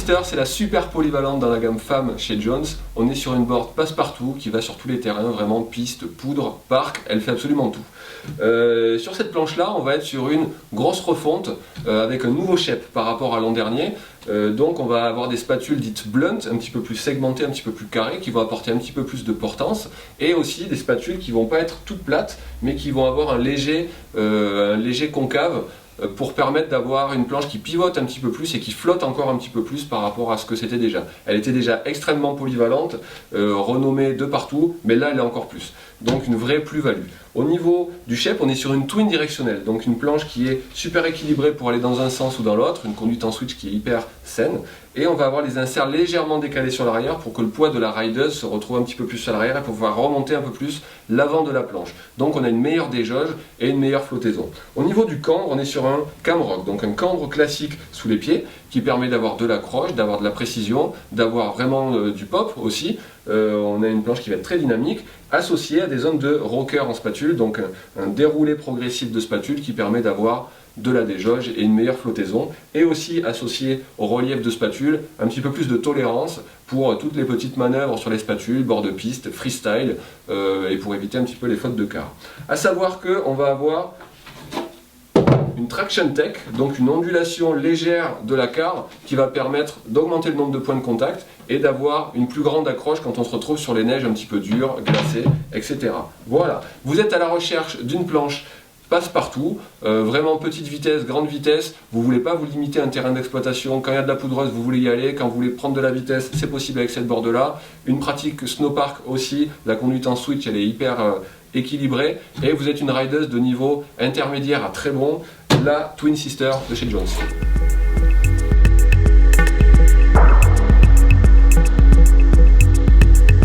Sister, c'est la super polyvalente dans la gamme femme chez Jones. On est sur une board passe-partout qui va sur tous les terrains, vraiment piste, poudre, parc, elle fait absolument tout. Sur cette planche-là, on va être sur une grosse refonte avec un nouveau shape par rapport à l'an dernier. Donc on va avoir des spatules dites blunt, un petit peu plus segmentées, un petit peu plus carrées, qui vont apporter un petit peu plus de portance, et aussi des spatules qui vont pas être toutes plates, mais qui vont avoir un léger concave, pour permettre d'avoir une planche qui pivote un petit peu plus et qui flotte encore un petit peu plus par rapport à ce que c'était déjà. Elle était déjà extrêmement polyvalente, renommée de partout, mais là elle est encore plus. Donc une vraie plus-value. Au niveau du shape, on est sur une twin directionnelle, donc une planche qui est super équilibrée pour aller dans un sens ou dans l'autre, une conduite en switch qui est hyper saine, et on va avoir les inserts légèrement décalés sur l'arrière pour que le poids de la rideuse se retrouve un petit peu plus sur l'arrière et pour pouvoir remonter un peu plus l'avant de la planche. Donc on a une meilleure déjauge et une meilleure flottaison. Au niveau du cambre, on est sur un camrock, donc un cambre classique sous les pieds qui permet d'avoir de l'accroche, d'avoir de la précision, d'avoir vraiment du pop aussi. On a une planche qui va être très dynamique, associée à des zones de rocker en spatule, donc un déroulé progressif de spatule qui permet d'avoir de la déjauge et une meilleure flottaison, et aussi associé au relief de spatule, un petit peu plus de tolérance pour toutes les petites manœuvres sur les spatules, bord de piste, freestyle, et pour éviter un petit peu les fautes de quart. A savoir qu'on va avoir une traction tech, donc une ondulation légère de la carre qui va permettre d'augmenter le nombre de points de contact et d'avoir une plus grande accroche quand on se retrouve sur les neiges un petit peu dures, glacées, etc. Voilà, vous êtes à la recherche d'une planche passe-partout, vraiment petite vitesse, grande vitesse, vous ne voulez pas vous limiter à un terrain d'exploitation, quand il y a de la poudreuse vous voulez y aller, quand vous voulez prendre de la vitesse c'est possible avec cette board là, une pratique snowpark aussi, la conduite en switch elle est hyper équilibrée, et vous êtes une rideuse de niveau intermédiaire à très bon, la Twin Sister de chez Jones.